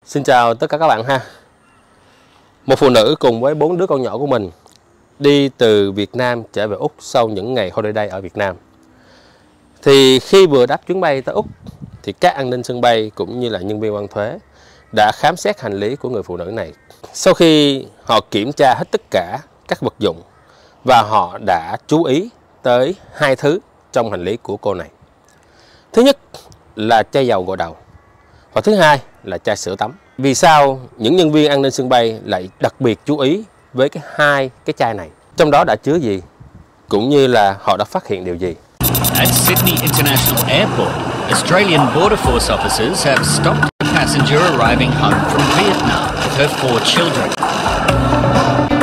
Xin chào tất cả các bạn ha. Một phụ nữ cùng với 4 đứa con nhỏ của mình đi từ Việt Nam trở về Úc sau những ngày holiday ở Việt Nam. Thì khi vừa đáp chuyến bay tới Úc thì các an ninh sân bay cũng như là nhân viên quan thuế đã khám xét hành lý của người phụ nữ này. Sau khi họ kiểm tra hết tất cả các vật dụng và họ đã chú ý tới 2 thứ trong hành lý của cô này. Thứ nhất là chai dầu gội đầu và thứ hai là chai sữa tắm. Vì sao những nhân viên an ninh sân bay lại đặc biệt chú ý với hai cái chai này? Trong đó đã chứa gì? Cũng như là họ đã phát hiện điều gì? At Sydney International Airport, Australian Border Force officers have stopped a passenger arriving home from Vietnam with her 4 children.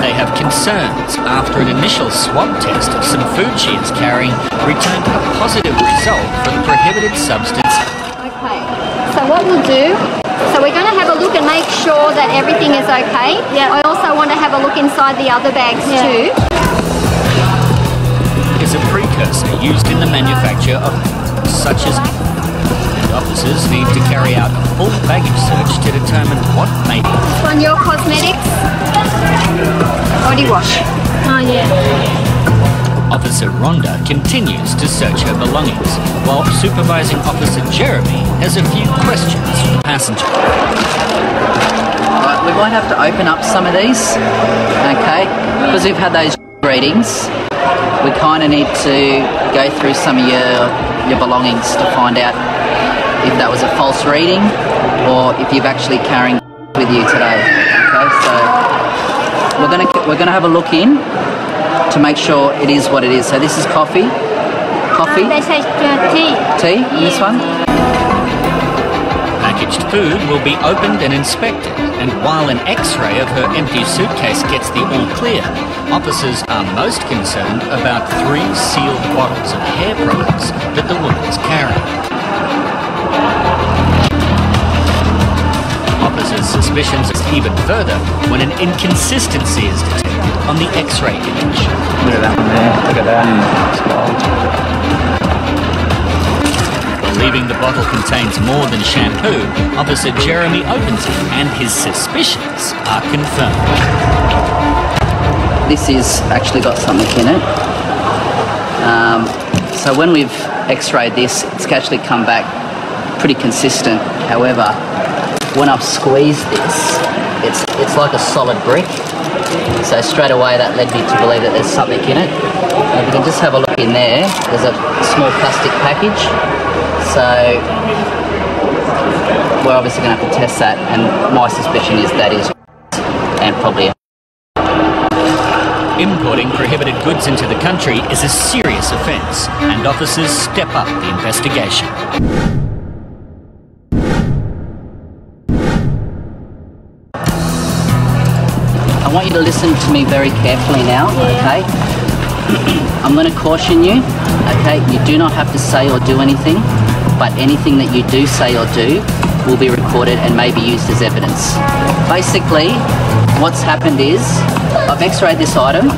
They have concerns after an initial swab test of some food she is carrying returned a positive result for the prohibited substance. Okay, so what we'll do, so we're going to have a look and make sure that everything is okay. Yeah. I also want to have a look inside the other bags too. Is a precursor used in the manufacture of such as officers need to carry out a full baggage search to determine what may be. On your cosmetics, body wash. Oh yeah. Officer Rhonda continues to search her belongings, while Supervising Officer Jeremy has a few questions for the passenger. We might have to open up some of these, okay, because we've had those readings. We kind of need to go through some of your belongings to find out if that was a false reading or if you've actually carrying with you today. Okay, so we're gonna have a look in to make sure it is what it is. So this is coffee. Coffee. They say tea. Tea. Yeah. This one. Packaged food will be opened and inspected, and while an X-ray of her empty suitcase gets the all clear, officers are most concerned about 3 sealed bottles of hair products that the woman is carrying. Officers' suspicions even further when an inconsistency is detected on the X-ray image. Look at that one there. Look at that. Believing the bottle contains more than shampoo, Officer Jeremy opens it and his suspicions are confirmed. This is actually got something in it. So when we've x-rayed this, it's actually come back pretty consistent. However, when I've squeezed this, it's like a solid brick. So straight away that led me to believe that there's something in it. And if you can just have a look in there, there's a small plastic package. So we're obviously going to have to test that, and my suspicion is that is and probably. Importing prohibited goods into the country is a serious offence, and officers step up the investigation. I want you to listen to me very carefully now, okay? I'm going to caution you, okay? You do not have to say or do anything, but anything that you do say or do will be recorded and may be used as evidence. Basically, what's happened is I've x-rayed this item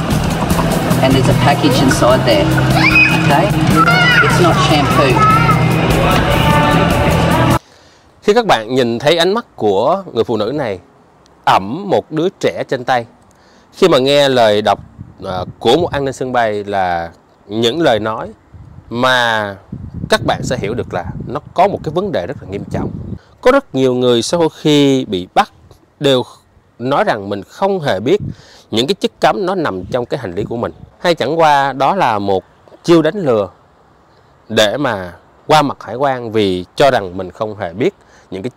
and there's a package inside there, okay? It's not shampoo. Khi các bạn nhìn thấy ánh mắt của người phụ nữ này ẵm một đứa trẻ trên tay, khi mà nghe lời đọc của một an ninh sân bay là những lời nói mà các bạn sẽ hiểu được là nó có một cái vấn đề rất là nghiêm trọng. Có rất nhiều người sau khi bị bắt đều nói rằng mình không hề biết những cái chất cấm nó nằm trong cái hành lý của mình, hay chẳng qua đó là một chiêu đánh lừa để mà qua mặt hải quan vì cho rằng mình không hề biết những cái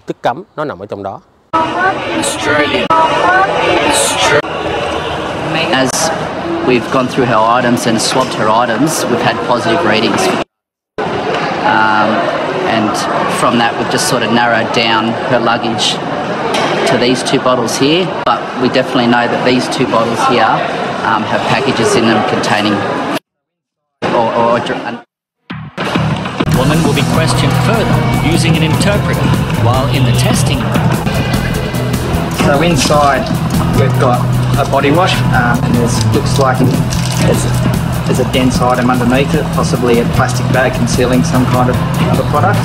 chất cấm nó nằm ở trong đó. As we've gone through her items and swabbed her items, we've had positive readings. And from that, we've just sort of narrowed down her luggage to these 2 bottles here. But we definitely know that these 2 bottles here have packages in them containing The woman will be questioned further using an interpreter while in the testing room. So inside, we've got a body wash, and looks like there's a dense item underneath it, possibly a plastic bag concealing some kind of other product.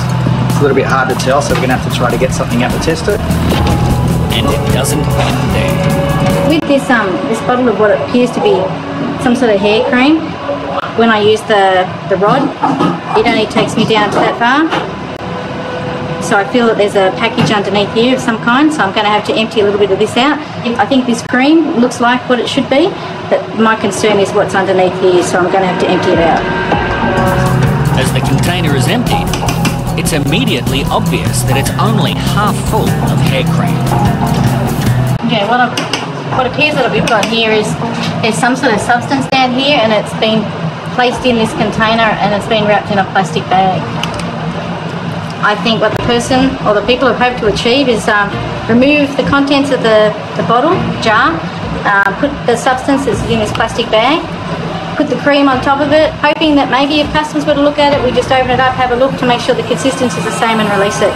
It's a little bit hard to tell, so we're going to have to try to get something out to test it. And it doesn't end there. With this bottle of what appears to be some sort of hair cream, when I use the rod, it only takes me down to that far. So I feel that there's a package underneath here of some kind, so I'm going to have to empty a little bit of this out. I think this cream looks like what it should be, but my concern is what's underneath here, so I'm going to have to empty it out. As the container is emptied, it's immediately obvious that it's only half full of hair cream. Okay, what appears that we've got here is there's some sort of substance down here, and it's been placed in this container and it's been wrapped in a plastic bag. I think what the person or the people have hoped to achieve is remove the contents of the bottle, jar, put the substance that's in this plastic bag, put the cream on top of it, hoping that maybe if customers were to look at it, we just open it up, have a look to make sure the consistency is the same and release it.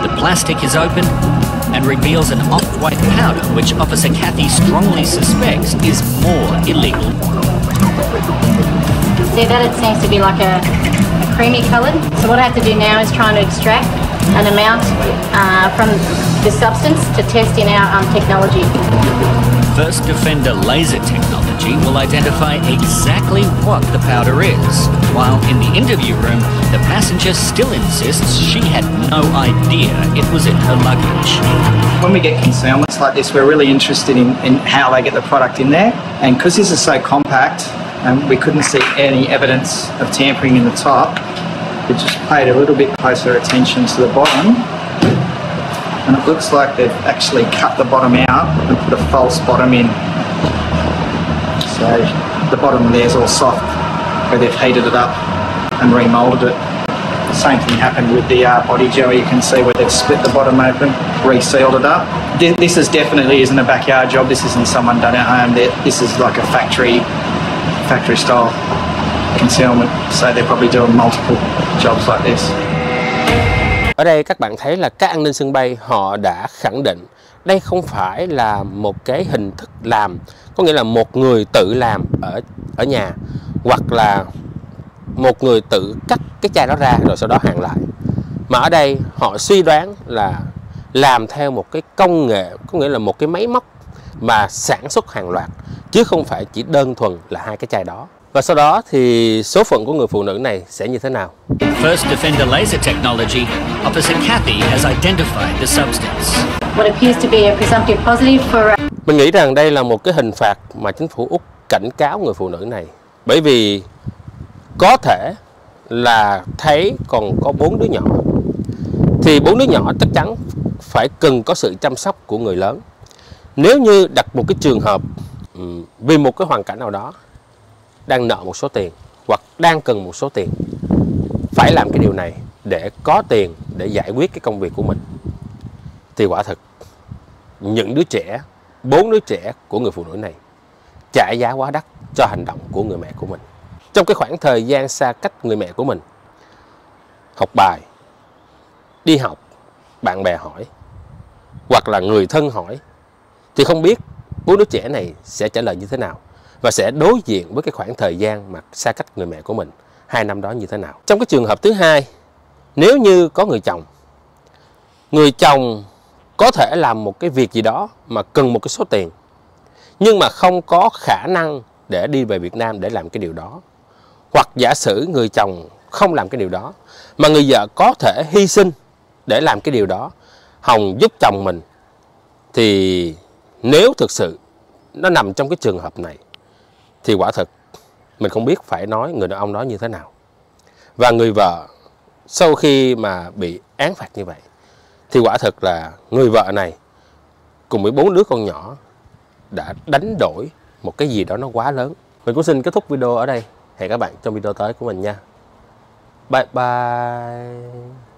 The plastic is open and reveals an off-white powder which Officer Kathy strongly suspects is more illegal. See that? It seems to be like a creamy coloured. So what I have to do now is try and extract an amount from the substance to test in our technology. First Defender laser technology will identify exactly what the powder is, while in the interview room, the passenger still insists she had no idea it was in her luggage. When we get concealments like this, we're really interested in how they get the product in there. And because this is so compact, and we couldn't see any evidence of tampering in the top, we just paid a little bit closer attention to the bottom, and it looks like they've actually cut the bottom out and put a false bottom in. So the bottom there's all soft where they've heated it up and remoulded it. The same thing happened with the body gel. You can see where they've split the bottom open, resealed it up. This is definitely isn't a backyard job. This isn't someone done at home. This is like a factory style concealment, so they're probably doing multiple jobs like this. Ở đây các bạn thấy là các an ninh sân bay họ đã khẳng định đây không phải là một cái hình thức làm, có nghĩa là một người tự làm ở nhà, hoặc là một người tự cắt cái chai đó ra rồi sau đó hàn lại, mà ở đây họ suy đoán là làm theo một cái công nghệ, có nghĩa là một cái máy móc mà sản xuất hàng loạt, chứ không phải chỉ đơn thuần là hai cái chai đó. Và sau đó thì số phận của người phụ nữ này sẽ như thế nào? First Defender laser technology, Officer Kathy has identified the substance. What appears to be a presumptive positive for... Mình nghĩ rằng đây là một cái hình phạt mà chính phủ Úc cảnh cáo người phụ nữ này, bởi vì có thể là thấy còn có 4 đứa nhỏ, thì 4 đứa nhỏ chắc chắn phải cần có sự chăm sóc của người lớn. Nếu như đặt một cái trường hợp vì một cái hoàn cảnh nào đó đang nợ một số tiền hoặc đang cần một số tiền, phải làm cái điều này để có tiền để giải quyết cái công việc của mình, thì quả thực những đứa trẻ, 4 đứa trẻ của người phụ nữ này trả giá quá đắt cho hành động của người mẹ của mình. Trong cái khoảng thời gian xa cách người mẹ của mình, học bài, đi học, bạn bè hỏi hoặc là người thân hỏi, thì không biết 4 đứa trẻ này sẽ trả lời như thế nào và sẽ đối diện với cái khoảng thời gian mà xa cách người mẹ của mình 2 năm đó như thế nào. Trong cái trường hợp thứ hai, nếu như có người chồng có thể làm một cái việc gì đó mà cần một cái số tiền, nhưng mà không có khả năng để đi về Việt Nam để làm cái điều đó, hoặc giả sử người chồng không làm cái điều đó mà người vợ có thể hy sinh để làm cái điều đó, hòng giúp chồng mình, thì nếu thực sự nó nằm trong cái trường hợp này thì quả thực mình không biết phải nói người đàn ông đó như thế nào. Và người vợ sau khi mà bị án phạt như vậy thì quả thực là người vợ này cùng với 4 đứa con nhỏ đã đánh đổi một cái gì đó nó quá lớn. Mình cũng xin kết thúc video ở đây. Hẹn các bạn trong video tới của mình nha. Bye bye.